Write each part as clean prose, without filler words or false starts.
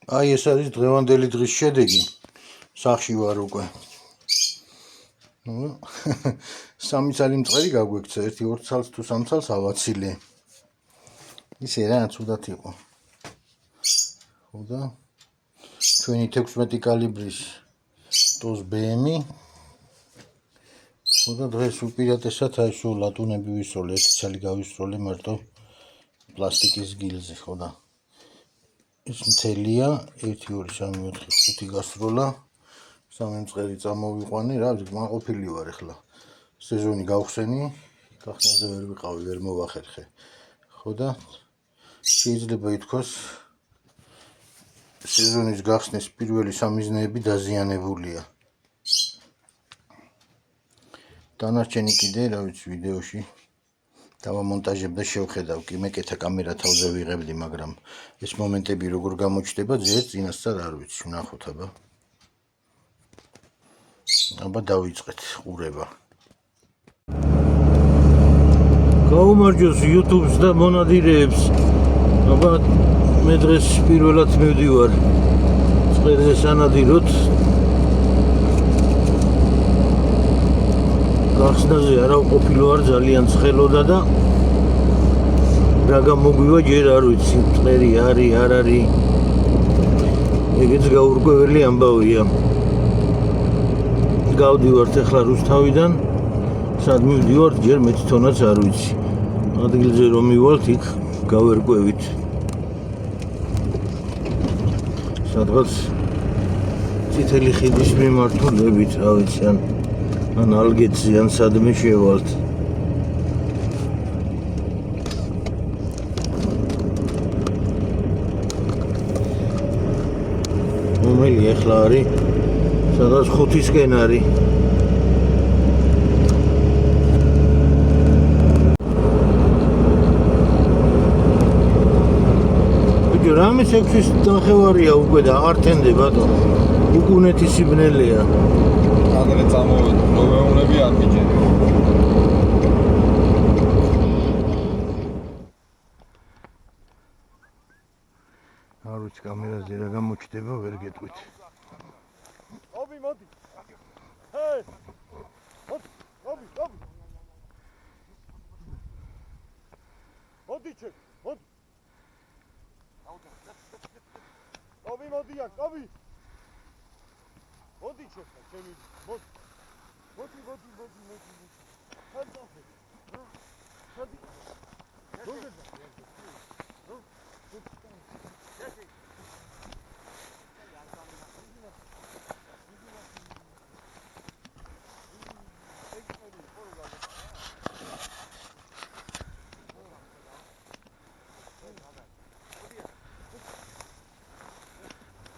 აი ეს არის დღევანდელი დღის შედეგი. სახში ვარ უკვე. ნუ სამი წელი მწყერი გაგვექცა, 1-2 წელს თუ 3 წელს ავაცილე. ისე რა ცუდად იყო. ხო და ჩვენი 16 კალიბრის ტოს BM-ი. ხო და დღეს უპირატესად აი სულ ლატუნები ვისროლე, 1 წელი გავისროლე მარტო პლასტიკის გილზე, ხო და ეს მთელია 1 2 3 4 5 გასროლა. სამი მწყერი წამოვიყვანე, რა ვიცი, მაყოფილი ვარ ახლა. სეზონი გავხსენი, გახსნაზე ვერ ვიყავი, ვერ მოვახერხე. ხო და შეიძლება ითქვას სეზონის გახსნის პირველი სამიზნეები დაზიანებულია. დანარჩენი კიდე, რა ვიცი, ვიდეოში დავამონტაჟებ და შევხედავ, კი მეკეთა კამერა თავზე ვიღებდი, მაგრამ ეს მომენტები როგორ გამოჩნდება, ძერ წინასწარ არ ვიცი, ვნახოთ აბა. აბა დავიწყეთ ყურება. გაუმარჯოს YouTube-ს და მონადირეებს. აბა მე დღეს პირველად მივდივარ წყერზე სანადიროთ. გახსნაზე არა ყოფილი ვარ, ძალიან ცხელოდა და რა გამოგვივა ჯერ არ ვიცი, წყერი არის, არ არის. ეგეც გაურკვეველი ამბავია. გავდივართ ახლა რუსთავიდან, სად მივდივართ, ჯერ მე თვითონაც არ ვიცი. ადგილზე რომ მივალთ, იქ გავერკვევით. სადღაც წითელი ხიდის მიმართულებით, რა ვიცი, ან ალგეთზე, ან სადმე შევალთ. რომელი ახლა არის? სადღაც 5-ისკენ არის. რამე 6-ის ნახევარია უკვე და აღარ თენდება ბატონო. უკუნეთი სიბნელეა. ადრე წამოვედი, ნოვეუნები არ მიჯერე. არ ვიცი კამერაზე რა გამოჩნდება, ვერ გეტყვით. ობი მოდი. ჰეი. ობი. მოდი ჩე, მოდი. ობი მოდი აქ, ობი. მოდი ჩე, ჩემი. მოდი. მოდი. ხანძახე. მოდი.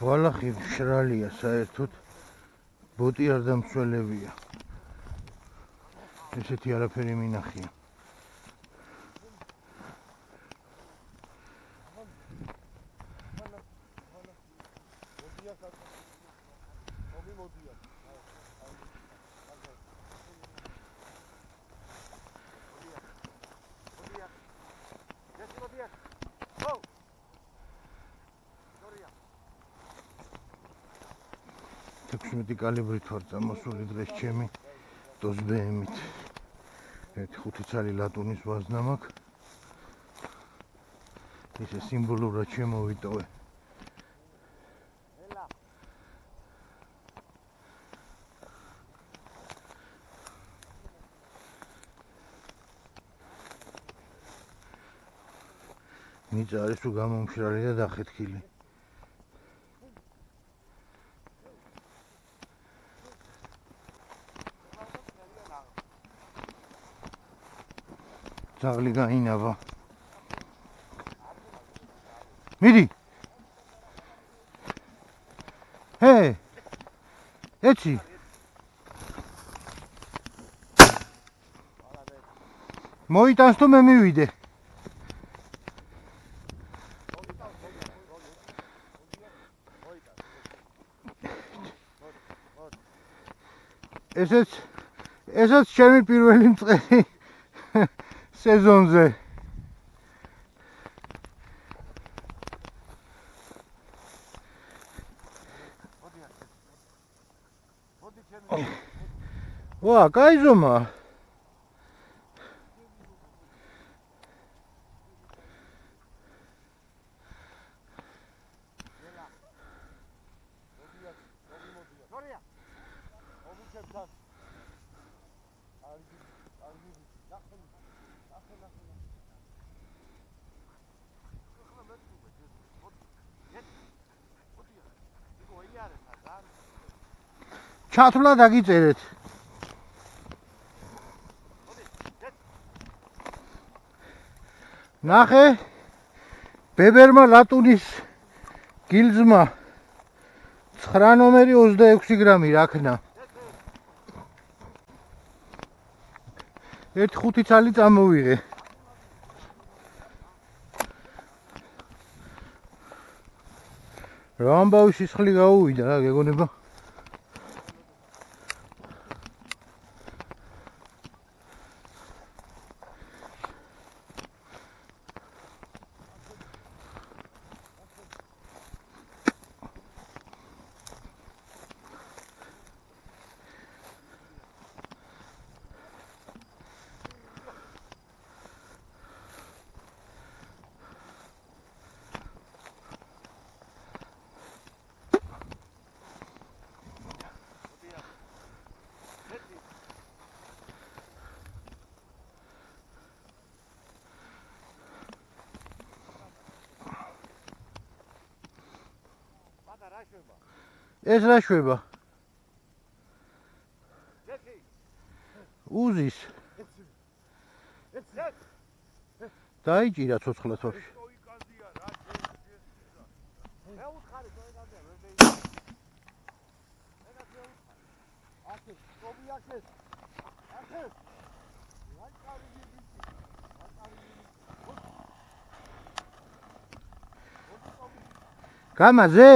ვალახი მშრალია საერთოდ, ბოტი არ დამცველებია. ესეთი არაფერი მინახია. Tepsimeti kalibrit var წამოსული დღეს ჩემი ტოს BM-ით. 1-5 წელი ლატუნის ვაზნა მაქვს. ესე სიმბოლურად შემოვიტოვე. მიწა არის თუ გამომშრალი და დახეთქილი. ძაღლი გაინავა. მიდი. ჰე. ეცი. მოიტანს თუ მე მივიდე. ესეც ჩემი პირველი მწყერი სეზონზე. ვა, კაი ზომა. ჩათვლა დაგიწერეთ. ნახე ბებერმა ლატუნის გილზმა 9 ნომერი 26 გრამი რაქნა. 1.5 ცალი წამოვიღე. რა ამბავი სისხლი გაუვიდა რა გეგონება. ეს რა შვება? უზის. დაიჭირა ცოცხლად ვაფშე. გამაზე?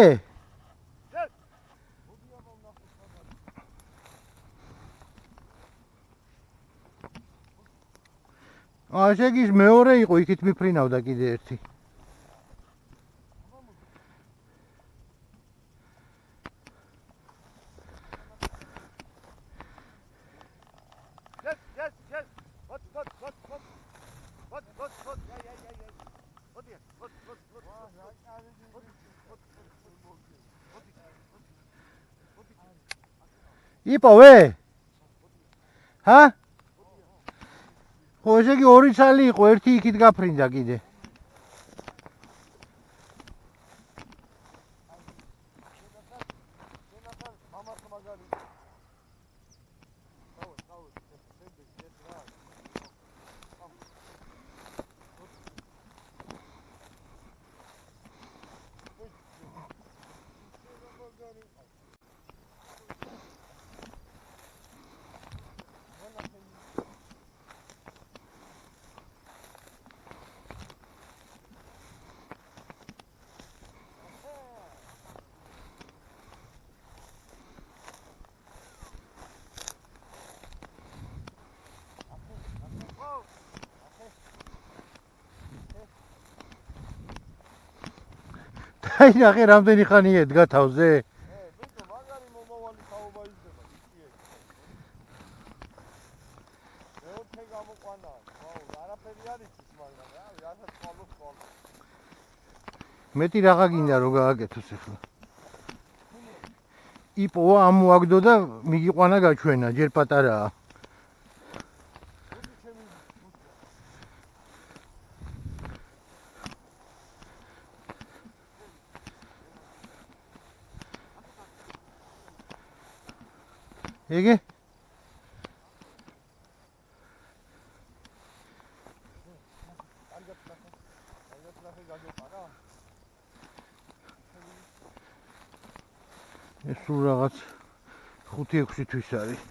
ესე იგი მეორე იყო, იქით მიფრინავდა კიდე ერთი. იპოვე? ჰა? ხო, ესე იგი ორი ცალი იყო, ერთი იქით გაფრინდა კიდე. აი ნახე რამდენი ხანი ედგა თავზე. ბიჭო, მაგარი მომავალი თაობა იზრდება, იცი? მეოთხე გამოყვანა. ვაუ, არაფერი არ იცის, მაგრამ რა, რასაც ყოლოს ყოლ. მეტი რაღა გინდა რომ გააკეთოს ახლა. იპოვა ამოაგდო და მიგიყვანა გაჩვენა, ჯერ პატარაა. იგი? ეს სულ რაღაც 5-6 თვის არის.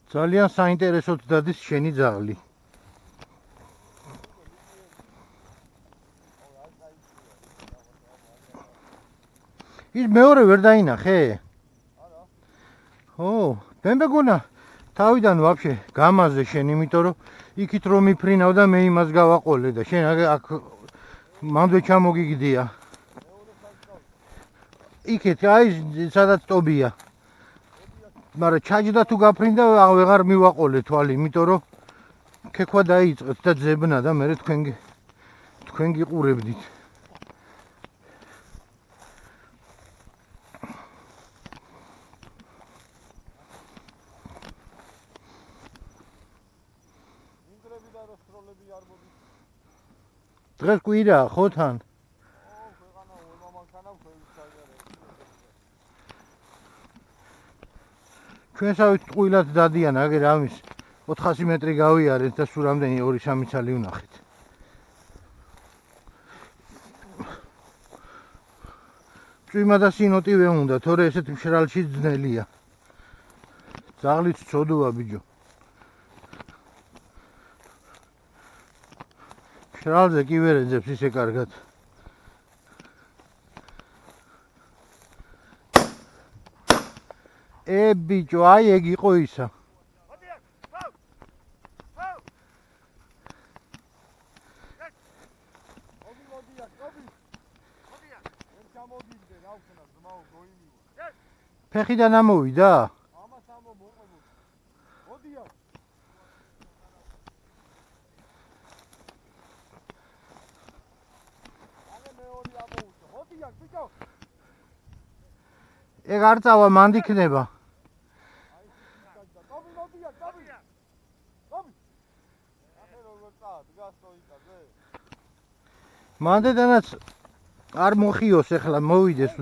ძალიან საინტერესოდ დადის შენი ძაღლი. ის მეორე ვერ დაინახე? არა. ხო, მე მეგონა თავიდან ვაფშე გამაზე შენ, იმიტომ რომ იქით რომ მიფრინავ და მე იმას გავაყოლე და შენ აქ მანდვე ჩამოგიგდია. იქეთ აი სადაც ტობია. მაგრამ ჩაჯდა თუ გაფრინდა აღარ მივაყოლე თვალი, იმიტომ რომ ქექვა დაიწყეთ და ძებნა და მე თქვენ გიყურებდით. დღეს კვირაა ხო თან? ჩვენსავით ტყუილად დადიან აგერ ამის 400 მეტრი გავიარეთ და სულ რამდენი 2-3 ცალი ვნახეთ. წვიმა და სინოტივე უნდა, თორე ესეთ მშრალში ძნელია. ძაღლიც ცოდოა ბიჯო. მშრალზე კი ვერ ეძებს ისე კარგად. ბიჭო, აი ეგ იყო ისა. ფეხიდან ამოვიდა? ეგ არ წავა, მანდ იქნება. მანდედანაც არ მოხიოს ეხლა მოვიდეს.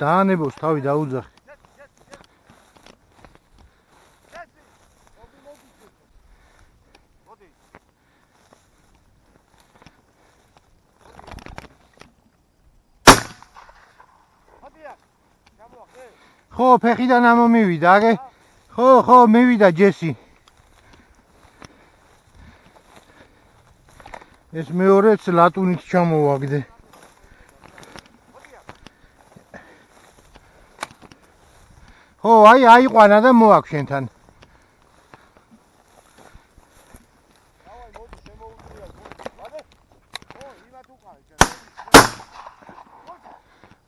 დაანებოს თავი დაუძახი. ხო, ფეხიდან ამომივიდა, აგე? ხო, მივიდა ჯესი. ეს მეორეც ლატუნით ჩამოვაგდე. ხო, აი აიყვანა და მოაქ შენთან.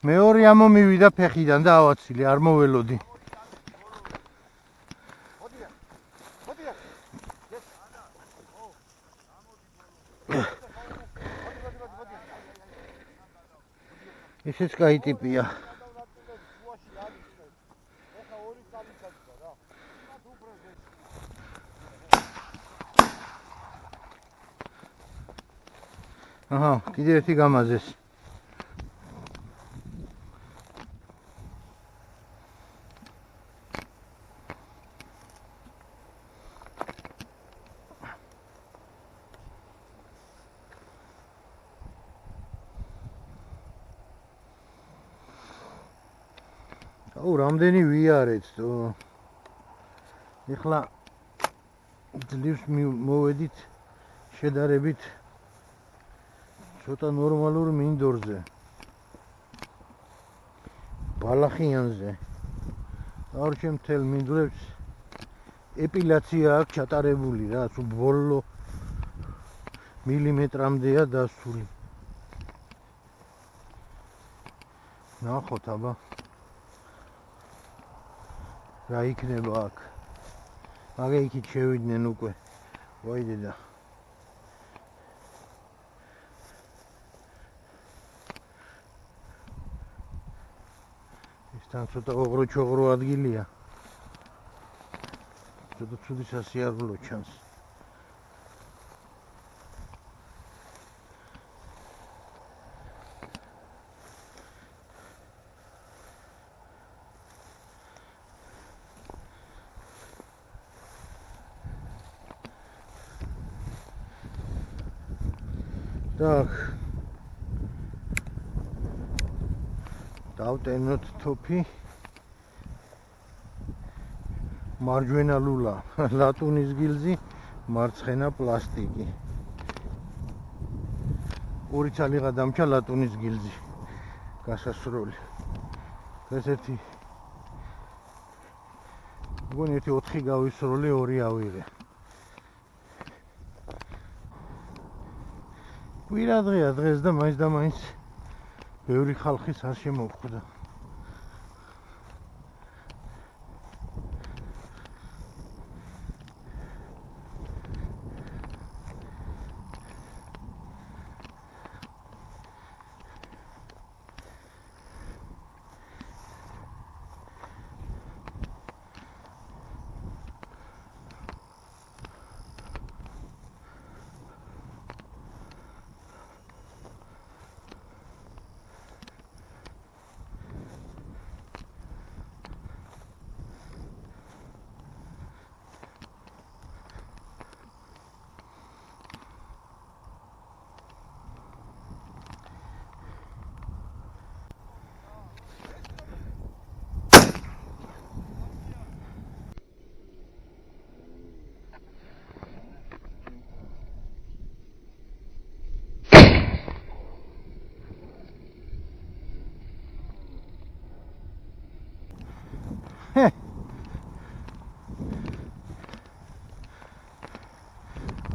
მეორე ამომივიდა ფეხიდან და ავაცილი, არ მოველოდი. ესეც კაი ტიპია. აჰა, კიდე ერთი გამაზეს. რამდენი ვიარეთ თო. ეხლა ძლივს მოვედით შედარებით ცოტა ნორმალურ მინდორზე. ბალახიანზე. არჩემ მთელ მინდვრებს ეპილაცია აქვს ჩატარებული რა, თუ ბოლო მილიმეტრამდეა დასული. ნახოთ აბა. რა იქნება აქ. მაგე იქით შევიდნენ უკვე. ვაი დედა. ეს თან ცოტა ოღრო-ჩოღრო ადგილია. ცოტა ცუდი სასიარულო ჩანს. Так. დავტენოთ თოფი. მარჯვენა ლულა ლატუნის გილზი, მარცხენა პლასტიკი. ორი ცალი გადამჭა ლატუნის გილზი. გასასროლი. ეს ერთი მგონი ერთი 4 გავისროლე, 2 ავიღე. კვირა დღეა დღეს და მაინც ბევრი ხალხის არ შემოვხვდა.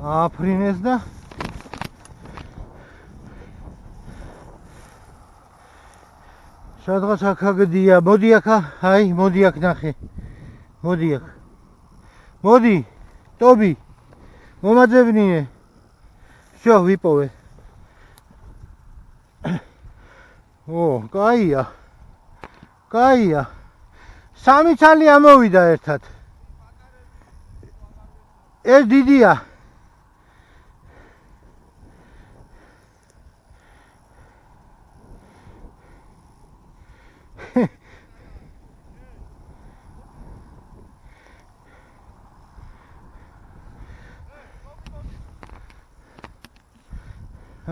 აფრინეს და სადღაც აქ აგდია. მოდი აქ, აი, მოდი აქ ნახე. მოდი აქ. მოდი, ტობი. მომაძებნიე. всё, ვიპოვე. ო, კაია. კაია. 3 ცალი ამოვიდა ერთად. ეს დიდია.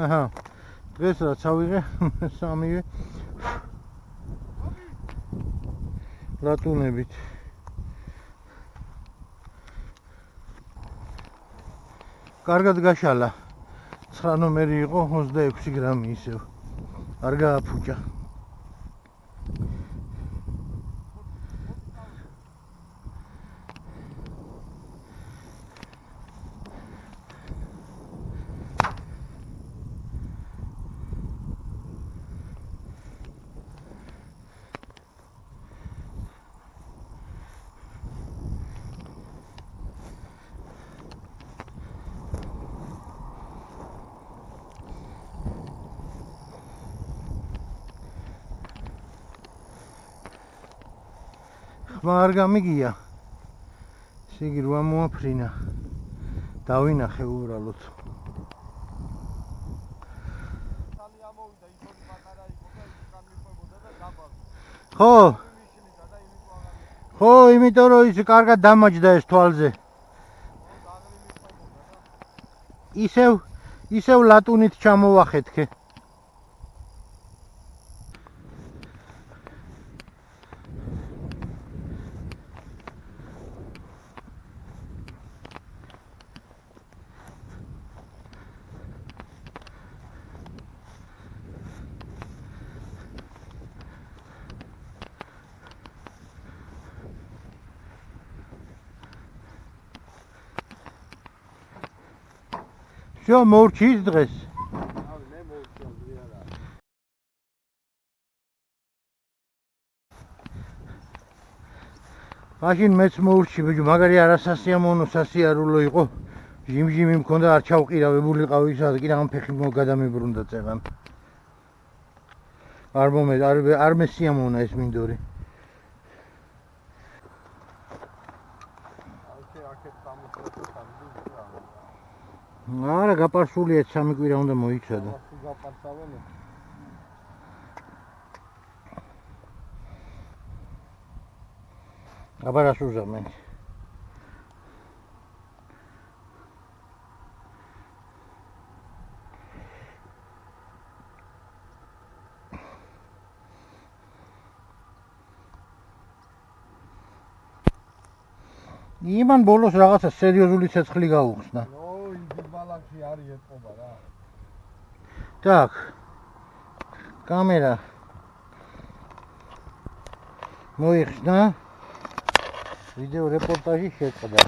აჰა. დღეს რაც ავიღე, 3-ვე. ლატუნებით. კარგად გაშალა. 9 ნომერი იყო, 26 გრამი ისევ. არ გააფუჭა. ხმა არ გამიგია. ესე იგი რა მოაფრინა. დავინახე უბრალოდ. ხო. ხო, იმიტომ რომ ის კარგად დამაჯდა ეს თვალზე. ისევ ლატუნით ჩამოვახეთქე. всё, მოვრჩის დღეს. მაშინ მეც მოვრჩი, ბიჭო, მაგარი არასასიამოვნო სასიარულო იყო. ჟიმჟიმი მქონდა, არ ჩავყირავებული ყავისად, კიდე ამ ფეხი გადამებრუნდა წეღან. არ მესიამოვნა ეს მინდორი. არა, გაპარსულია 3 კვირა უნდა მოიცადა. აბა რას უზამენ? იმან ბოლოს რაღაცა სერიოზული ცეცხლი გაუხსნა. იგი ბალანსი არის ეთყობა რა. Так. კამერა მოიხსნა. ვიდეო რეპორტაჟი შეწყდა.